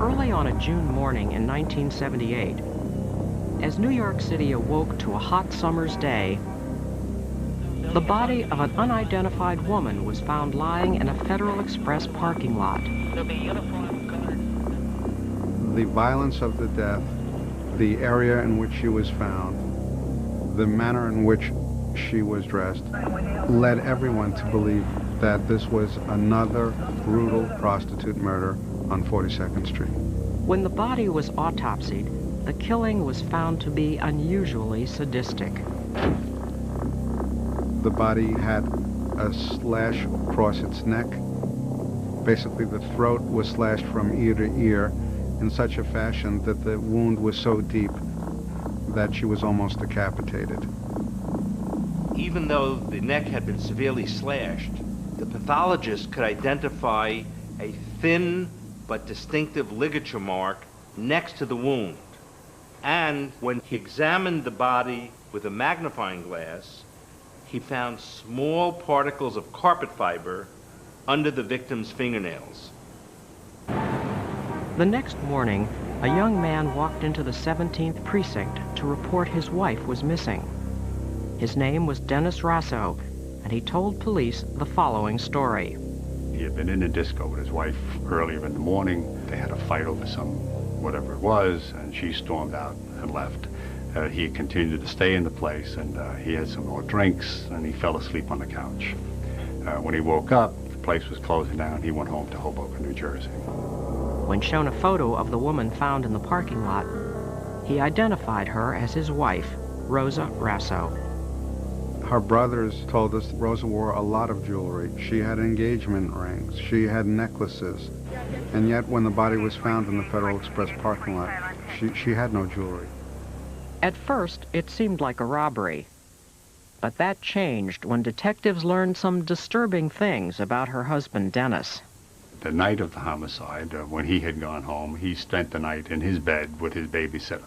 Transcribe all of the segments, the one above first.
early on a June morning in 1978, as New York City awoke to a hot summer's day, the body of an unidentified woman was found lying in a Federal Express parking lot. The violence of the death, the area in which she was found, the manner in which she was dressed, led everyone to believe that this was another brutal prostitute murder on 42nd Street. When the body was autopsied, the killing was found to be unusually sadistic. The body had a slash across its neck. Basically, the throat was slashed from ear to ear in such a fashion that the wound was so deep that she was almost decapitated. Even though the neck had been severely slashed, the pathologist could identify a thin but distinctive ligature mark next to the wound. And when he examined the body with a magnifying glass, he found small particles of carpet fiber under the victim's fingernails. The next morning, a young man walked into the 17th precinct to report his wife was missing. His name was Dennis Rasso, and he told police the following story. He had been in a disco with his wife earlier in the morning. They had a fight over whatever it was, and she stormed out and left. He continued to stay in the place, and he had some more drinks, and he fell asleep on the couch. When he woke up, the place was closing down. He went home to Hoboken, New Jersey. When shown a photo of the woman found in the parking lot, he identified her as his wife, Rosa Rasso. Her brothers told us Rosa wore a lot of jewelry. She had engagement rings. She had necklaces. And yet, when the body was found in the Federal Express parking lot, she had no jewelry. At first, it seemed like a robbery. But that changed when detectives learned some disturbing things about her husband, Dennis. The night of the homicide, when he had gone home, he spent the night in his bed with his babysitter.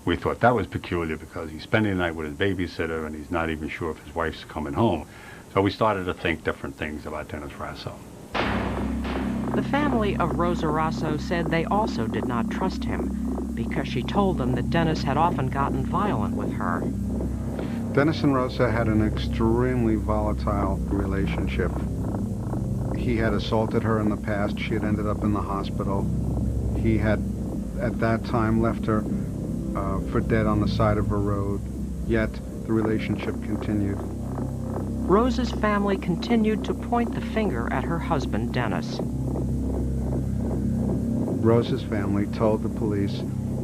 We thought that was peculiar because he's spending the night with his babysitter and he's not even sure if his wife's coming home. So we started to think different things about Dennis Rasso. The family of Rosa Rasso said they also did not trust him because she told them that Dennis had often gotten violent with her. Dennis and Rosa had an extremely volatile relationship. He had assaulted her in the past. She had ended up in the hospital. He had, at that time, left her for dead on the side of a road, yet the relationship continued. Rosa's family continued to point the finger at her husband, Dennis. Rosa's family told the police,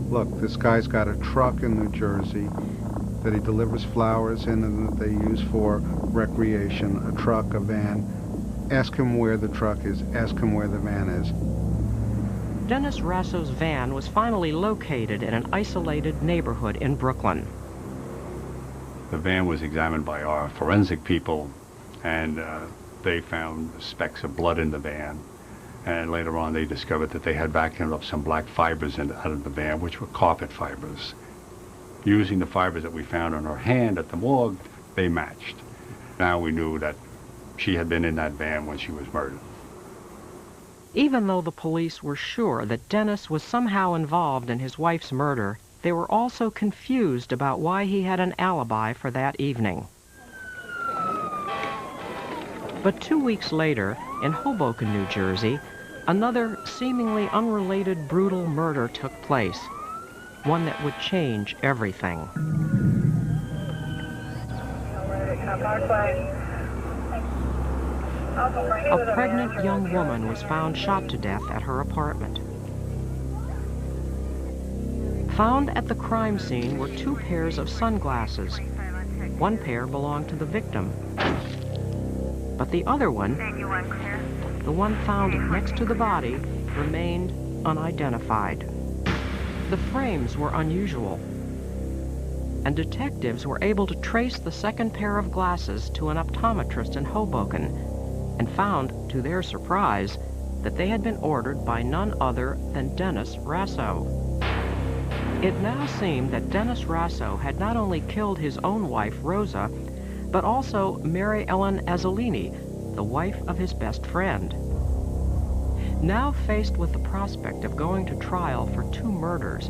look, this guy's got a truck in New Jersey that he delivers flowers in and that they use for recreation, a truck, a van. Ask him where the truck is, ask him where the van is. Dennis Rasso's van was finally located in an isolated neighborhood in Brooklyn. The van was examined by our forensic people, and they found specks of blood in the van. And later on, they discovered that they had vacuumed up some black fibers out of the van, which were carpet fibers. Using the fibers that we found on her hand at the morgue, they matched. Now we knew that she had been in that van when she was murdered. Even though the police were sure that Dennis was somehow involved in his wife's murder, they were also confused about why he had an alibi for that evening. But 2 weeks later, in Hoboken, New Jersey, another seemingly unrelated brutal murder took place, one that would change everything. A pregnant young woman was found shot to death at her apartment. Found at the crime scene were 2 pairs of sunglasses. One pair belonged to the victim, but the other one, the one found next to the body, remained unidentified. The frames were unusual, and detectives were able to trace the second pair of glasses to an optometrist in Hoboken, and found, to their surprise, that they had been ordered by none other than Dennis Rasso. It now seemed that Dennis Rasso had not only killed his own wife, Rosa, but also Mary Ellen Azzolini, the wife of his best friend. Now faced with the prospect of going to trial for 2 murders,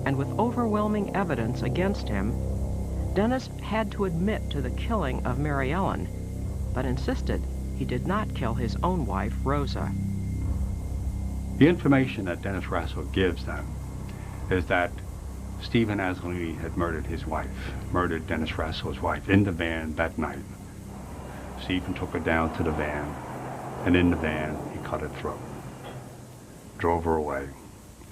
and with overwhelming evidence against him, Dennis had to admit to the killing of Mary Ellen, but insisted he did not kill his own wife, Rosa. The information that Dennis Rasso gives them is that Stephen Azzolini had murdered his wife, murdered Dennis Rasso's wife in the van that night. Stephen took her down to the van, and in the van, he cut her throat. Drove her away.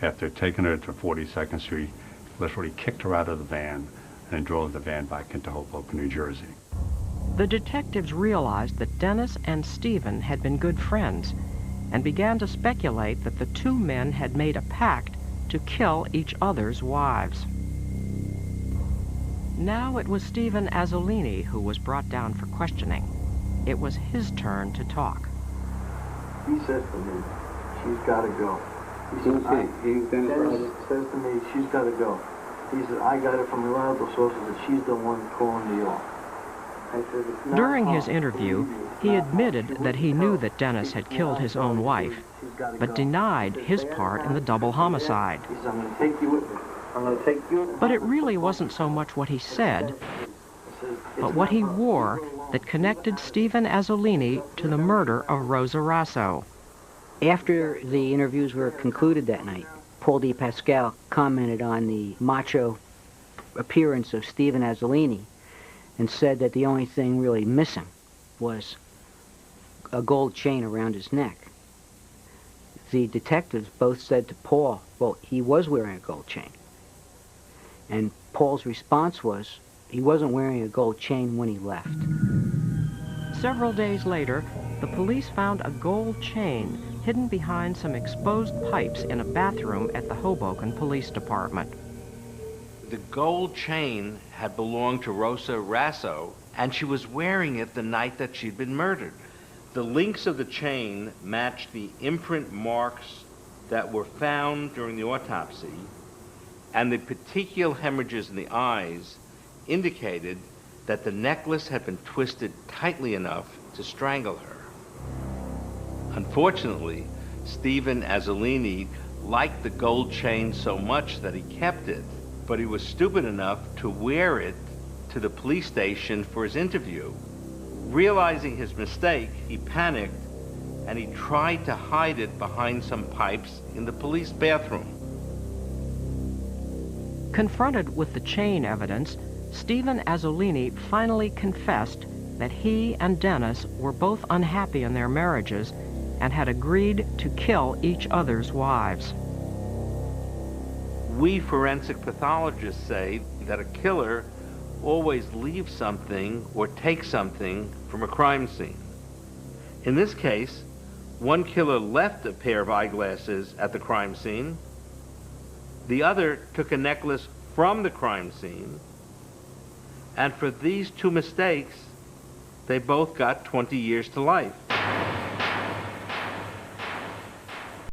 After taking her to 42nd Street, literally kicked her out of the van, and then drove the van back into Hoboken, New Jersey. The detectives realized that Dennis and Stephen had been good friends, and began to speculate that the 2 men had made a pact to kill each other's wives. Now it was Stephen Azzolini who was brought down for questioning. It was his turn to talk. He says to me, she's got to go. He says, Dennis says to me, she's got to go. He said, I got it from reliable sources that she's the one calling me off. I said, it's not During his wrong. interview, he admitted that he knew that Dennis had killed his own wife, but denied his part in the double homicide. He said, I'm going to take you with me. I'm going to take you with me. But it really wasn't so much what he said, but what he wore that connected Stephen Azzolini to the murder of Rosa Rasso. After the interviews were concluded that night, Paul Di Pascal commented on the macho appearance of Stephen Azzolini and said that the only thing really missing was a gold chain around his neck. The detectives both said to Paul, well, he was wearing a gold chain. And Paul's response was, he wasn't wearing a gold chain when he left. Several days later, the police found a gold chain hidden behind some exposed pipes in a bathroom at the Hoboken Police Department. The gold chain had belonged to Rosa Rasso, and she was wearing it the night that she'd been murdered. The links of the chain matched the imprint marks that were found during the autopsy, and the petechial hemorrhages in the eyes indicated that the necklace had been twisted tightly enough to strangle her. Unfortunately, Stephen Azzolini liked the gold chain so much that he kept it, but he was stupid enough to wear it to the police station for his interview. Realizing his mistake, he panicked and he tried to hide it behind some pipes in the police bathroom. Confronted with the chain evidence, Stephen Azzolini finally confessed that he and Dennis were both unhappy in their marriages and had agreed to kill each other's wives. We forensic pathologists say that a killer always leaves something or takes something from a crime scene. In this case, one killer left a pair of eyeglasses at the crime scene. The other took a necklace from the crime scene. And for these 2 mistakes, they both got 20 years to life.